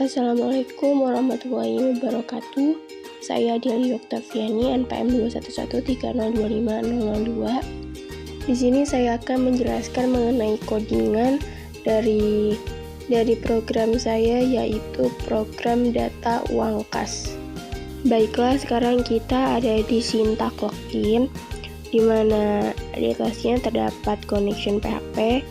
Assalamualaikum warahmatullahi wabarakatuh. Saya Deli Oktaviani, NPM 21130250002. Di sini saya akan menjelaskan mengenai codingan dari program saya, yaitu program data uang kas. Baiklah, sekarang kita ada di sintak login, di mana di kelasnya terdapat connection PHP,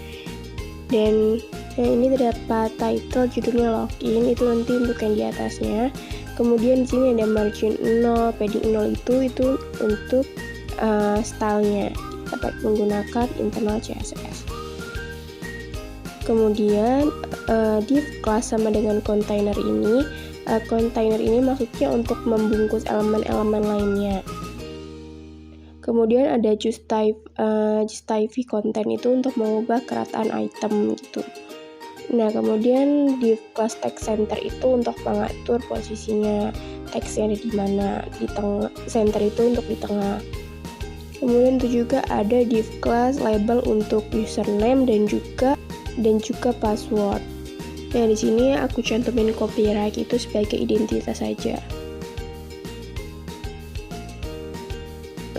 dan ini terdapat title, judulnya login, itu nanti untuk yang di atasnya. Kemudian di sini ada margin 0, padding 0 itu untuk stylenya, dapat menggunakan internal CSS. Kemudian div class sama dengan container ini. Container ini maksudnya untuk membungkus elemen-elemen lainnya. Kemudian ada just type content itu untuk mengubah kerataan item gitu. Nah, kemudian div class text center itu untuk mengatur posisinya teksnya ada di mana, di tengah. Center itu untuk di tengah. Kemudian itu juga ada div class label untuk username dan juga password. Nah, di sini aku cantumin copyright itu sebagai identitas saja.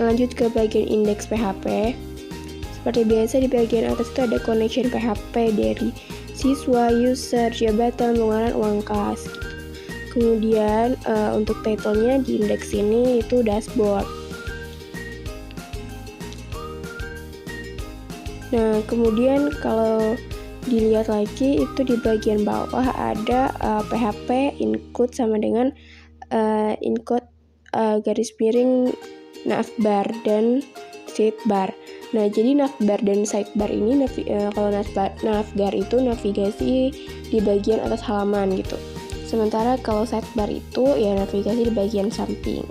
Lanjut ke bagian indeks PHP. Seperti biasa di bagian atas itu ada connection PHP dari siswa, user, jabatan, pengeluaran uang kas gitu. Kemudian untuk title-nya di indeks ini itu dashboard. Nah, kemudian kalau dilihat lagi itu di bagian bawah ada PHP include sama dengan include garis miring navbar dan sidebar. Nah, jadi navbar dan sidebar ini kalau navbar itu navigasi di bagian atas halaman gitu. Sementara kalau sidebar itu ya navigasi di bagian samping.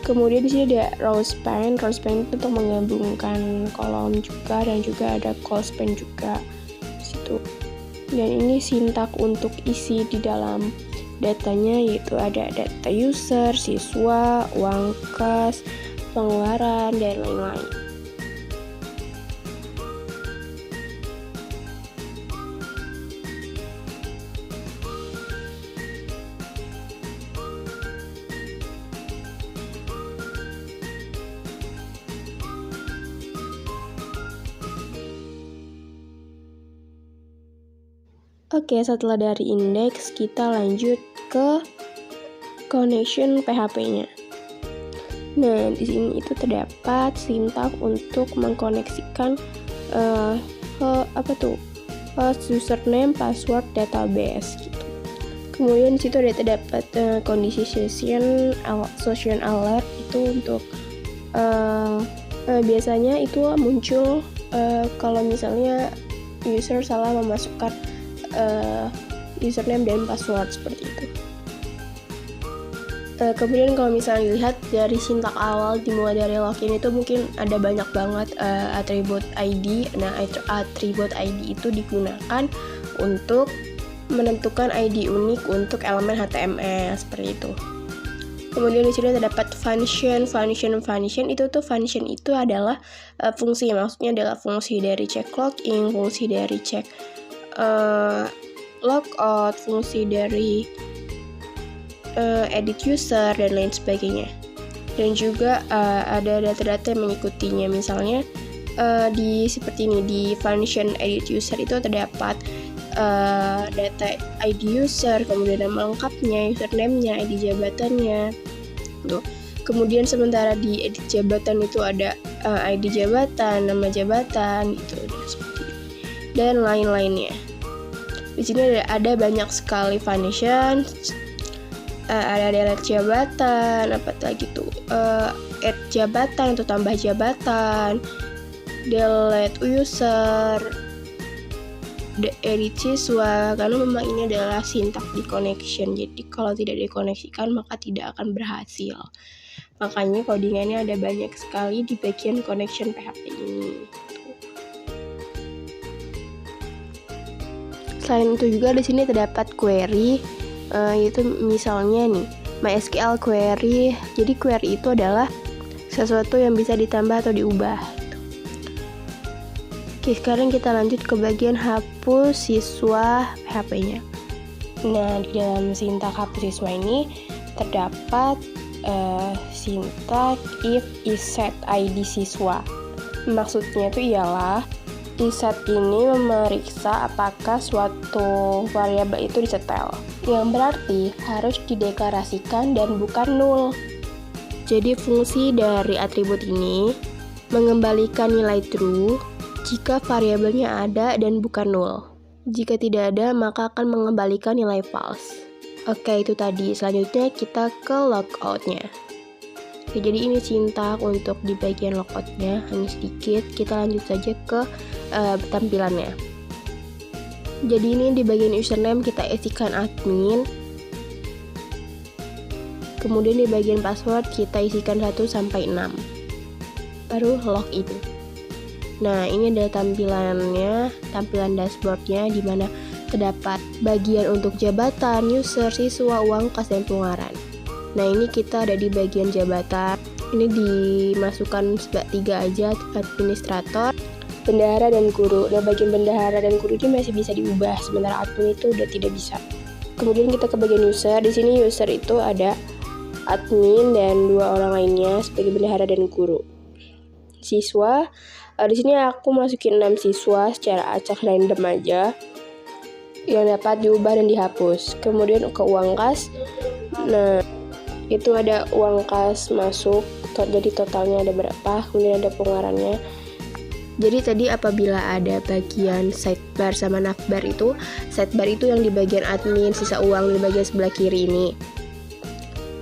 Kemudian di sini ada row span. Row span itu untuk menggabungkan kolom juga, dan juga ada call span juga di situ. Dan ini sintak untuk isi di dalam datanya, yaitu ada data user, siswa, uang kas, pengeluaran, dan lain-lain. Oke, setelah dari indeks, kita lanjut ke connection PHP-nya. Nah, di sini itu terdapat sintak untuk mengkoneksikan host, username, password, database gitu. Kemudian di situ ada terdapat kondisi session alert itu untuk biasanya itu muncul kalau misalnya user salah memasukkan username dan password seperti itu. Kemudian kalau misalnya dilihat dari sintak awal dimulai dari login itu mungkin ada banyak banget atribut ID. Nah, atribut ID itu digunakan untuk menentukan ID unik untuk elemen HTML seperti itu. Kemudian di sini terdapat function itu adalah fungsi, maksudnya adalah fungsi dari check login, fungsi dari check logout, fungsi dari edit user, dan lain sebagainya. Dan juga ada data-data yang mengikutinya. Misalnya seperti ini, di function edit user itu terdapat data ID user, kemudian nama lengkapnya, username-nya, ID jabatannya tuh. Kemudian sementara di edit jabatan itu ada ID jabatan, nama jabatan gitu, dan lain-lainnya. Di sini ada banyak sekali function, ada delete jabatan, apa lagi tuh, add jabatan atau tambah jabatan, delete user, edit siswa, karena memang ini adalah sintak di connection. Jadi kalau tidak dikoneksikan maka tidak akan berhasil. Makanya codingannya ada banyak sekali di bagian connection PHP ini. Selain itu juga di sini terdapat query, yaitu misalnya nih MySQL query. Jadi query itu adalah sesuatu yang bisa ditambah atau diubah. Oke, sekarang kita lanjut ke bagian hapus siswa PHP-nya. Nah, di dalam sintak hapus siswa ini terdapat sintak if iset ID siswa. Maksudnya itu ialah iset ini memeriksa apakah suatu variabel itu disetel, yang berarti harus dideklarasikan dan bukan nul. Jadi fungsi dari atribut ini mengembalikan nilai true jika variabelnya ada dan bukan nul. Jika tidak ada, maka akan mengembalikan nilai false. Oke, itu tadi. Selanjutnya kita ke logout-nya. Oke, jadi ini sintak untuk di bagian logout-nya, hanya sedikit. Kita lanjut saja ke tampilannya. Jadi ini di bagian username kita isikan admin. Kemudian di bagian password kita isikan 1 sampai 6. Baru login. Nah, ini adalah tampilan dashboardnya, di mana terdapat bagian untuk jabatan, user, siswa, uang kas, dan pengeluaran. Nah, ini kita ada di bagian jabatan. Ini dimasukkan 3 aja, administrator, bendahara, dan guru. Nah, bagian bendahara dan guru ini masih bisa diubah, sementara admin itu udah tidak bisa. Kemudian kita ke bagian user. Di sini user itu ada admin dan 2 orang lainnya sebagai bendahara dan guru. Siswa, di sini aku masukin 6 siswa secara acak random aja yang dapat diubah dan dihapus. Kemudian ke uang kas. Nah, itu ada uang kas masuk, jadi totalnya ada berapa, kemudian ada pengeluarannya. Jadi tadi apabila ada bagian sidebar sama navbar itu, sidebar itu yang di bagian admin, sisa uang di bagian sebelah kiri ini.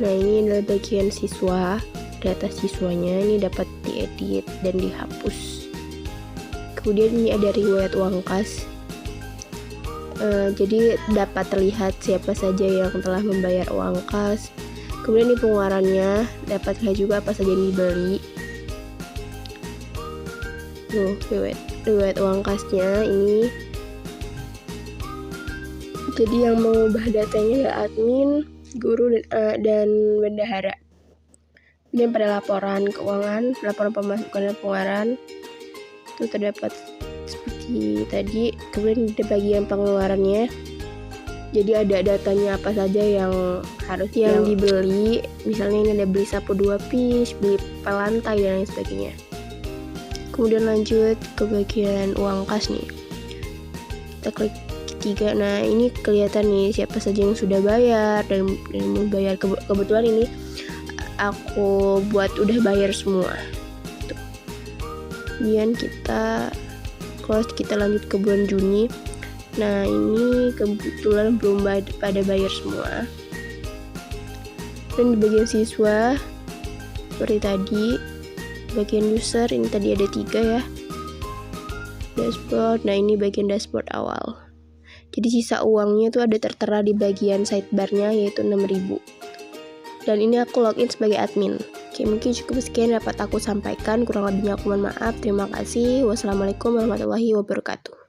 Nah, ini adalah bagian siswa. Data siswanya ini dapat diedit dan dihapus. Kemudian ini ada riwayat uang kas. Jadi dapat terlihat siapa saja yang telah membayar uang kas. Kemudian di pengeluarannya dapat terlihat juga apa saja yang dibeli. Riwayat uang kasnya ini. Jadi yang mengubah datanya adalah admin, guru, dan bendahara. Kemudian pada laporan keuangan, laporan pemasukan dan pengeluaran itu terdapat seperti tadi. Kemudian di bagian pengeluarannya, jadi ada datanya apa saja yang harus yang dibeli. Misalnya ini ada beli sapu 2 piece, beli pel lantai, dan lain sebagainya. Kemudian lanjut ke bagian uang kas nih. Kita klik ketiga. Nah, ini kelihatan nih siapa saja yang sudah bayar dan membayar. Kebetulan ini aku buat udah bayar semua. Tuh. Kemudian kita close, kita lanjut ke bulan Juni. Nah, ini kebetulan belum pada bayar semua. Dan di bagian siswa seperti tadi, bagian user ini tadi ada 3 ya. Dashboard. Nah, ini bagian dashboard awal. Jadi sisa uangnya itu ada tertera di bagian sidebarnya, yaitu 6.000. Dan ini aku login sebagai admin. Oke, mungkin cukup sekian dapat aku sampaikan. Kurang lebihnya aku mohon maaf. Terima kasih. Wassalamualaikum warahmatullahi wabarakatuh.